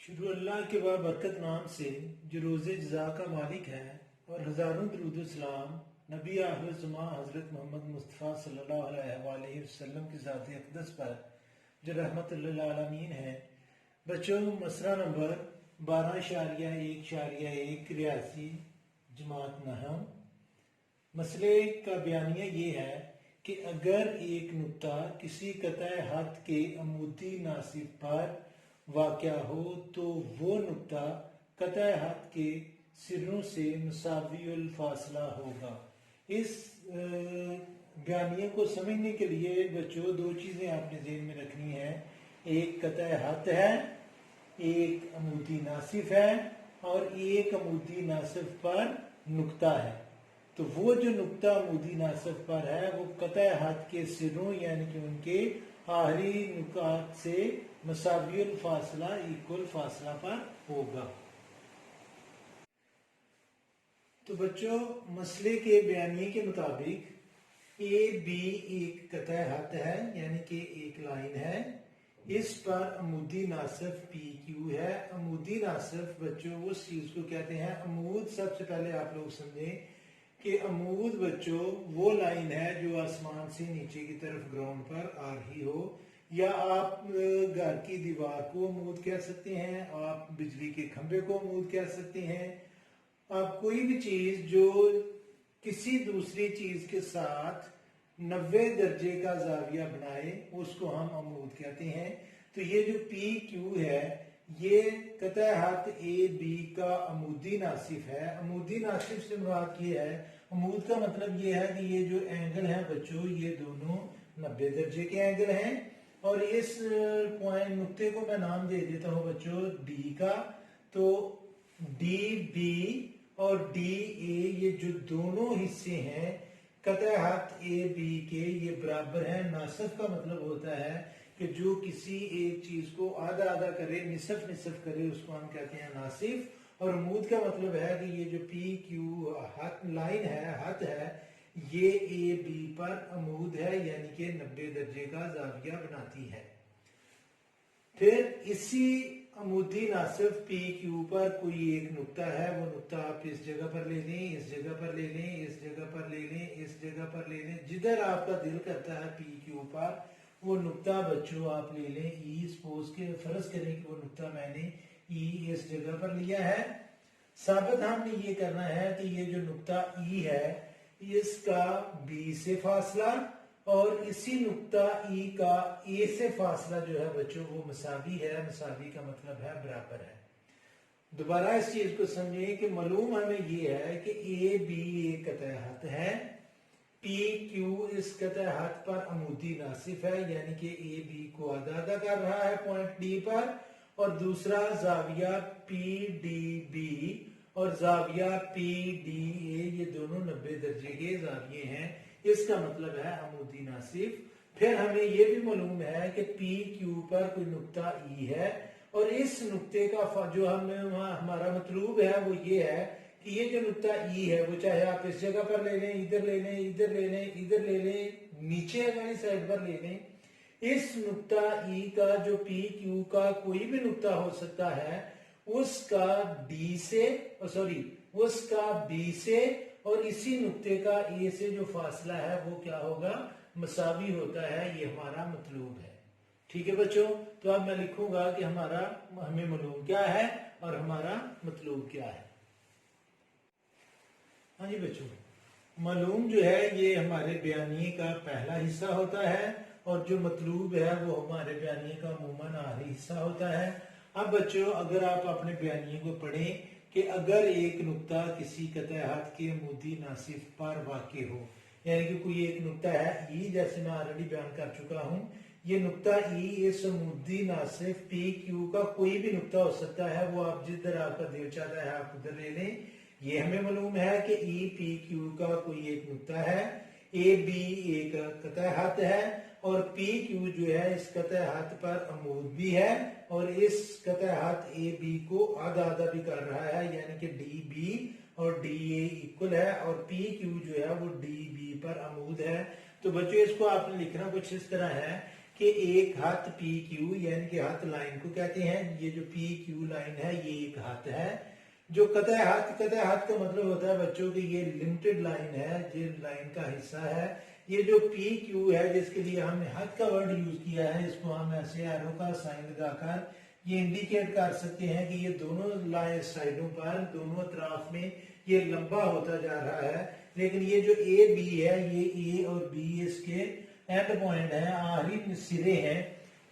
شروع اللہ کے بابرکت نام سے جو روز جزا کا مالک ہے، اور ہزاروں درود و سلام نبی آخر الزماں حضرت محمد مصطفیٰ صلی اللہ علیہ وآلہ وسلم کی ذات اقدس پر جو رحمت للعالمین ہے۔ بچوں، مسئلہ نمبر 12.1.1 ریاضی جماعت نحو۔ مسئلے کا بیانیہ یہ ہے کہ اگر ایک نقطہ کسی قطع خط کے عمودی ناصب پر واقع ہو تو وہ نقطہ قطع خط کے سروں سے مساوی الفاصلہ ہوگا۔ اس بیانیے کو سمجھنے کے لیے بچوں دو چیزیں آپ نے ذہن میں رکھنی ہیں، ایک قطع خط ہے، ایک عمودی ناصب ہے، اور ایک عمودی ناصب پر نقطہ ہے۔ تو وہ جو نقطہ عمودی ناصب پر ہے وہ قطع خط کے سروں یعنی کہ ان کے آخری نقاط سے مساوی الفاصلہ ایکول فاصلہ پر ہوگا۔ تو بچوں، مسئلے کے بیانیے کے مطابق اے بی ایک قطع خط ہے یعنی کہ ایک لائن ہے، اس پر عمودی ناصب پی کیو ہے۔ عمودی ناصب بچوں اس چیز کو کہتے ہیں، عمود سب سے پہلے آپ لوگ سمجھیں کہ عمود بچوں وہ لائن ہے جو آسمان سے نیچے کی طرف گراؤنڈ پر آ رہی ہو، یا آپ گھر کی دیوار کو عمود کہہ سکتے ہیں، آپ بجلی کے کھمبے کو عمود کہہ سکتے ہیں، آپ کوئی بھی چیز جو کسی دوسری چیز کے ساتھ 90 درجے کا زاویہ بنائے اس کو ہم عمود کہتے ہیں۔ تو یہ جو پی کیو ہے یہ قطع خط اے بی کا عمودی ناصب ہے۔ عمودی ناصب سے مراد یہ ہے، عمود کا مطلب یہ ہے کہ یہ جو اینگل ہیں بچوں یہ دونوں 90 درجے کے اینگل ہیں، اور اس پوائنٹ نقطے کو میں نام دے دیتا ہوں بچوں ڈی کا۔ تو ڈی بی اور ڈی اے یہ جو دونوں حصے ہیں قطع خط اے بی کے یہ برابر ہیں۔ ناصب کا مطلب ہوتا ہے کہ جو کسی ایک چیز کو آدھا آدھا کرے، نصف نصف کرے، اس کو ہم کہتے ہیں ناصب۔ اور عمود کا مطلب ہے کہ یہ جو پی کیو لائن ہے، خط ہے، یہ اے بی پر عمود ہے یعنی کہ 90 درجے کا زاویہ بناتی ہے۔ پھر اسی عمودی ناصب پی کیو پر کوئی ایک نقطہ ہے، وہ نقطہ آپ اس جگہ پر لے لیں، اس جگہ پر لے لیں، اس جگہ پر لے لیں، اس جگہ پر لے لیں، جدھر آپ کا دل کرتا ہے پی کیو پر وہ نقطہ بچوں آپ لے لیں۔ ای سپوز کے فرض کریں کہ وہ نقطہ میں نے ای اس جگہ پر لیا ہے۔ ثابت ہم نے یہ کرنا ہے کہ یہ جو نقطہ ای ہے اس کا بی سے فاصلہ اور اسی نقطہ ای کا اے سے فاصلہ جو ہے بچوں وہ مساوی ہے۔ مساوی کا مطلب ہے برابر ہے۔ دوبارہ اس چیز کو سمجھیں کہ معلوم ہمیں یہ ہے کہ اے بی ایک قطع خط ہے، پی کیو اس قطع خط پر عمودی ناصب ہے یعنی کہ اے بی کو آدھا آدھا کر رہا ہے پوائنٹ ڈی پر، اور دوسرا زاویہ پی ڈی بی اور زاویہ پی ڈی اے یہ دونوں 90 درجے کے زاویے ہیں۔ اس کا مطلب ہے عمودی ناصب۔ پھر ہمیں یہ بھی معلوم ہے کہ پی کیو پر کوئی نقطہ ای ہے، اور اس نقطے کا جو ہمارا مطلوب ہے وہ یہ ہے کہ یہ جو نقطہ ای ہے وہ چاہے آپ اس جگہ پر لے لیں، ادھر لے لیں، ادھر لے لیں، ادھر لے لیں، نیچے والی سائڈ پر لے لیں، اس نقطہ ای کا جو پی کیو کا کوئی بھی نقطہ ہو سکتا ہے اس کا ڈی سے اس کا بی سے اور اسی نقطے کا اے سے جو فاصلہ ہے وہ کیا ہوگا؟ مساوی ہوتا ہے۔ یہ ہمارا مطلوب ہے۔ ٹھیک ہے بچوں، تو اب میں لکھوں گا کہ ہمیں معلوم کیا ہے اور ہمارا مطلوب کیا ہے۔ ہاں جی بچوں، معلوم جو ہے یہ ہمارے بیانیے کا پہلا حصہ ہوتا ہے، اور جو مطلوب ہے وہ ہمارے بیانیے کا عموماً آخری حصہ ہوتا ہے۔ اب بچوں اگر آپ اپنے بیانیے کو پڑھیں کہ اگر ایک نقطہ کسی قطع خط کے عمودی ناصب پر واقع ہو، یعنی کہ کوئی ایک نقطہ ہے ای، جیسے میں آلریڈی بیان کر چکا ہوں، یہ نقطہ ای اس عمودی ناصب پی کیو کا کوئی بھی نقطہ ہو سکتا ہے، وہ آپ جدھر آپ کا دل چاہتا ہے آپ ادھر لے لیں۔ یہ ہمیں معلوم ہے کہ ای پی کیو کا کوئی ایک نقطہ ہے، اے بی ایک قطع خط ہے، اور پی کیو جو ہے اس قطع خط پر عمود بھی ہے، اور اس قطع خط اے بی کو آدھا آدھا بھی کر رہا ہے یعنی کہ ڈی بی اور ڈی اے ایکول ہے، اور پی کیو جو ہے وہ ڈی بی پر عمود ہے۔ تو بچوں اس کو آپ نے لکھنا کچھ اس طرح ہے کہ ایک ہاتھ پی کیو یعنی کہ ہاتھ لائن کو کہتے ہیں. یہ جو پی کیو لائن ہے یہ ایک ہاتھ ہے. جو قطع ہاتھ کا مطلب ہوتا ہے بچوں کہ یہ لمیٹڈ لائن ہے، یہ لائن کا حصہ ہے. یہ جو پی کیو ہے جس کے لیے ہم نے ہاتھ کا ورڈ یوز کیا ہے، اس کو ہم ایسے ایرو کا سائن لگا کر یہ انڈیکیٹ کر سکتے ہیں کہ یہ دونوں سائڈوں پر دونوں اطراف میں یہ لمبا ہوتا جا رہا ہے. لیکن یہ جو اے بی ہے، یہ اے اور بی اس کے اینڈ پوائنٹ ہیں، آخری سرے ہیں.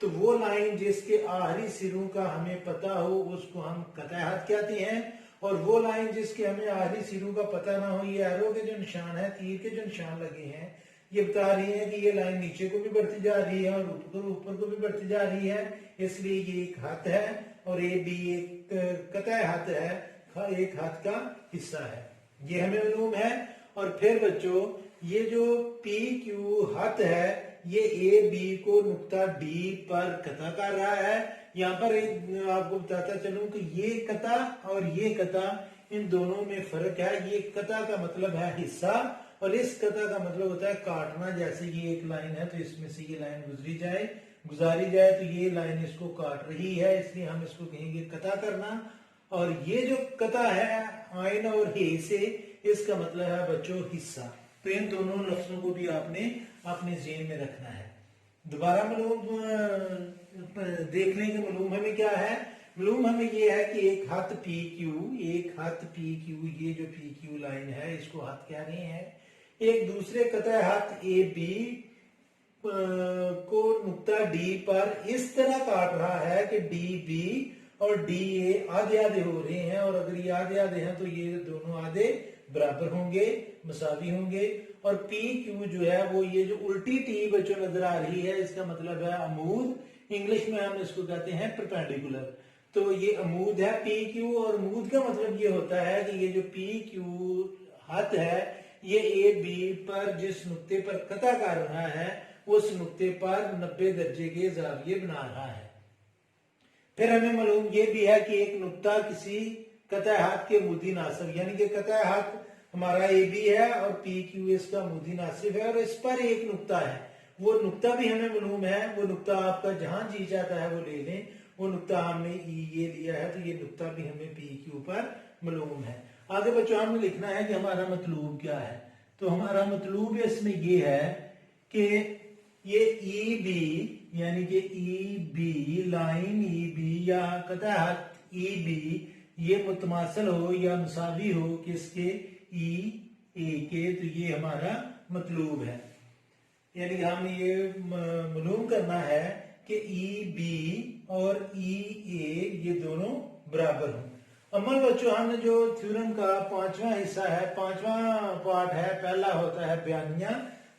تو وہ لائن جس کے آخری سروں کا ہمیں پتہ ہو اس کو ہم قطع ہاتھ کہتے ہیں، اور وہ لائن جس کے ہمیں آخری سروں کا پتہ نہ ہو، یہ ایرو کے جو نشان ہے، تیر کے جو نشان لگے ہیں، یہ بتا رہی ہے کہ یہ لائن نیچے کو بھی بڑھتی جا رہی ہے اور اوپر کو بھی بڑھتی جا رہی ہے. اس لیے یہ ایک ہاتھ ہے اور اے بی ایک قطع ہاتھ ہے، ایک ہاتھ کا حصہ ہے. یہ ہمیں معلوم ہے. اور پھر بچوں یہ جو پی کیو ہاتھ ہے یہ اے بی کو نقطہ ڈی پر قطع کر رہا ہے. یہاں پر آپ کو بتاتا چلوں کہ یہ قطع اور یہ قطع ان دونوں میں فرق ہے. یہ قطع کا مطلب ہے حصہ اور اس قطع کا مطلب ہوتا ہے کاٹنا. جیسے یہ ایک لائن ہے تو اس میں سے یہ لائن گزاری جائے تو یہ لائن اس کو کاٹ رہی ہے، اس لیے ہم اس کو کہیں گے قطع کرنا. اور یہ جو قطع ہے آئین اور ہے سے، اس کا مطلب ہے بچوں حصہ. تو ان دونوں لفظوں کو بھی آپ نے اپنے ذہن میں رکھنا ہے. دوبارہ معلوم دیکھ لیں کہ معلوم ہمیں کیا ہے. معلوم ہمیں یہ ہے کہ ایک ہاتھ پی کیو، یہ جو پی کیو لائن ہے اس کو ہاتھ کہہ رہے ہیں. ایک دوسرے قطع ہاتھ اے بی کو نقطہ ڈی پر اس طرح کاٹ رہا ہے کہ ڈی بی اور ڈی اے آدھے آدھے ہو رہے ہیں، اور اگر یہ آدھے آدھے ہیں تو یہ دونوں آدھے برابر ہوں گے، مساوی ہوں گے. اور پی کیو جو ہے وہ یہ جو الٹی ٹی بچوں نظر آ رہی ہے اس کا مطلب ہے عمود. انگلش میں ہم اس کو کہتے ہیں پرپینڈیکولر. تو یہ عمود ہے پی کیو، اور عمود کا مطلب یہ ہوتا ہے کہ یہ جو پی کیو ہاتھ ہے یہ اے بی پر جس نقطے پر قطع کر رہا ہے اس نقطے پر 90 درجے کے زاویے بنا رہا ہے. پھر ہمیں معلوم یہ بھی ہے کہ ایک نقطہ کسی قطع ہاتھ کے عمودی ناصب، یعنی کہ قطع ہاتھ ہمارا اے بی ہے اور پی کیو اس کا عمودی ناصب ہے، اور اس پر ایک نقطہ ہے. وہ نقطہ بھی ہمیں معلوم ہے. وہ نقطہ آپ کا جہاں جی چاہتا ہے وہ لے لیں. وہ نقطہ ہم نے یہ لیا ہے تو یہ نقطہ بھی ہمیں پی کیو پر معلوم ہے. آگے بچوں ہم نے لکھنا ہے کہ ہمارا مطلوب کیا ہے. تو ہمارا مطلوب اس میں یہ ہے کہ یہ ای بی یعنی کہ E B line E B یا قطع ہاتھ ای بی یہ متماثل ہو یا مساوی ہو کس کے، ای اے کے. تو یہ ہمارا مطلوب ہے. یعنی کہ ہم نے یہ معلوم کرنا ہے کہ ای بی اور ای اے یہ دونوں برابر ہوں. عمل بچوں ہم نے جو تھیورم کا 5واں حصہ ہے، 5واں پارٹ ہے، پہلا ہوتا ہے بیانیہ،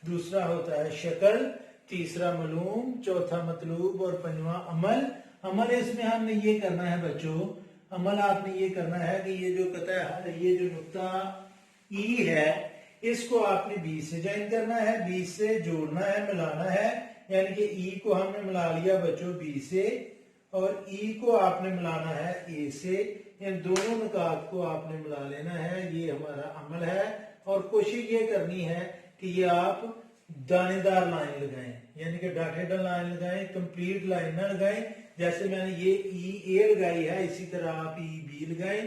دوسرا ہوتا ہے شکل، تیسرا معلوم، چوتھا مطلوب اور پنجواں عمل. عمل اس میں ہم نے یہ کرنا ہے بچوں، عمل آپ نے یہ کرنا ہے کہ یہ جو قطع ہے، یہ جو نقطہ ای ہے اس کو آپ نے بی سے جوائن کرنا ہے، بی سے جوڑنا ہے، ملانا ہے. یعنی کہ ای کو ہم نے ملا لیا بچوں بی سے، اور ای کو آپ نے ملانا ہے اے سے. ان دونوں نکات کو آپ نے ملا لینا ہے. یہ ہمارا عمل ہے. اور کوشش یہ کرنی ہے کہ یہ آپ دانے دار لائن لگائیں، یعنی کہ ڈاٹیڈ لائن لگائیں، کمپلیٹ لائن نہ لگائیں. جیسے میں نے یہ ای اے لگائی ہے اسی طرح آپ ای بی لگائیں.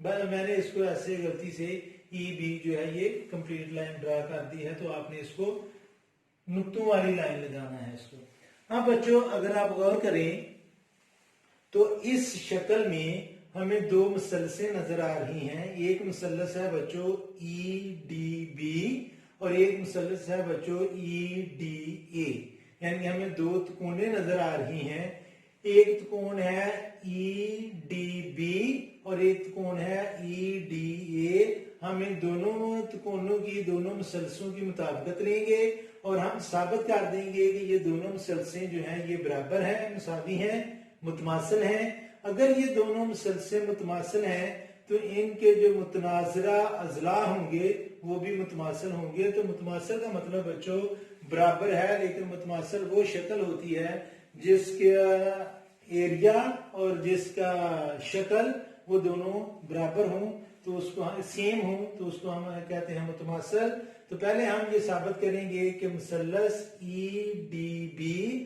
میں نے اس کو ایسے غلطی سے ای بی جو ہے یہ کمپلیٹ لائن ڈرا کر دی ہے، تو آپ نے اس کو نقطوں والی لائن لگانا ہے اس کو. ہاں بچوں اگر آپ غور کریں تو اس شکل میں ہمیں دو مثلثیں نظر آ رہی ہیں. ایک مثلث ہے بچوں ای ڈی بی اور ایک مثلث ہے بچوں ای ڈی اے. یعنی ہمیں دو تکونے نظر آ رہی ہیں. ایک تکون ہے ای ڈی بی اور ایک تکون ہے ای ڈی اے. ہم ان دونوں تکونوں کی، دونوں مثلثوں کی مطابقت لیں گے اور ہم ثابت کر دیں گے کہ یہ دونوں مثلثیں جو ہیں یہ برابر ہیں، مساوی ہیں، متماثل ہیں. اگر یہ دونوں مثلثیں متماثل ہیں تو ان کے جو متناظرہ اضلاع ہوں گے وہ بھی متماثل ہوں گے. تو متماثل کا مطلب بچوں برابر ہے، لیکن متماثل وہ شکل ہوتی ہے جس کا ایریا اور جس کا شکل وہ دونوں برابر ہوں، تو اس کو سیم ہوں، تو اس کو ہم کہتے ہیں متماثل. تو پہلے ہم یہ ثابت کریں گے کہ مثلث E D B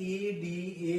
EDA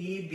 EB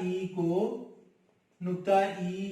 E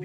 B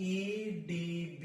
EDB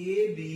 AB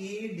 ED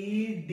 ED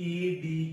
ED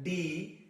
D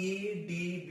EDB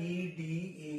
EDA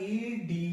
EDA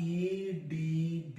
EDB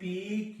PQ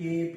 AB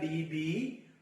DB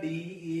DA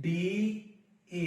DA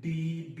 DB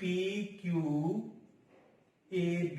PQ AB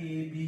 AB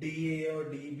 DB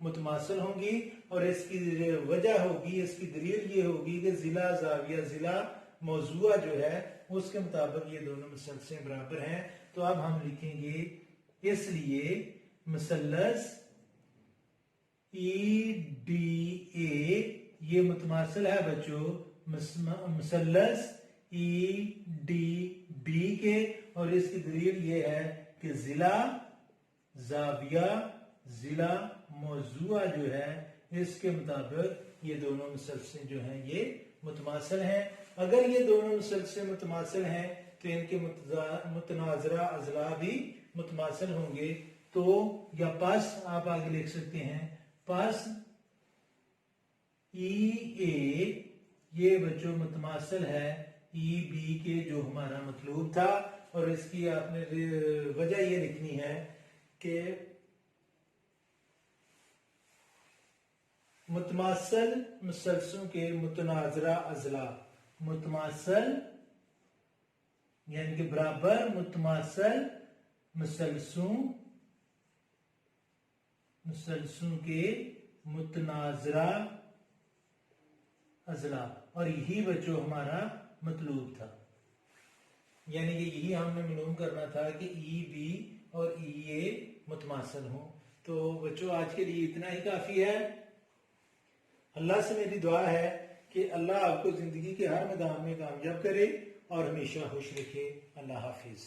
متماثل ہوں گی اور اس کی وجہ ہوگی، اس کی دلیل یہ ہوگی کہ ضلع زاویہ ضلع موضوع جو ہے اس کے مطابق یہ دونوں مثلثیں برابر ہیں. تو اب ہم لکھیں گے اس لیے مثلث ای ڈی اے یہ متماثل ہے بچوں مثلث ای ڈی بی کے، اور اس کی دلیل یہ ہے کہ ضلع زاویہ ضلع موضوع جو ہے اس کے مطابق یہ دونوں مثلثیں جو ہیں یہ متماثل ہیں. اگر یہ دونوں مثلثیں متماثل ہیں تو ان کے متناظرہ اضلاع بھی متماثل ہوں گے. تو یا پس آپ آگے لکھ سکتے ہیں پس ای اے یہ بچوں متماثل ہے ای بی کے جو ہمارا مطلوب تھا، اور اس کی آپ نے وجہ یہ لکھنی ہے کہ متماثل مسلسلوں کے متناظرہ اضلاع، متماثل یعنی کہ برابر متماثل مسلسلوں کے متناظرہ اضلاع، اور یہی بچوں ہمارا مطلوب تھا. یعنی کہ یہی ہم نے معلوم کرنا تھا کہ ای بی اور ای اے متماثل ہوں. تو بچوں آج کے لیے اتنا ہی کافی ہے. اللہ سے میری دعا ہے کہ اللہ آپ کو زندگی کے ہر میدان میں کامیاب کرے اور ہمیشہ خوش رکھے. اللہ حافظ.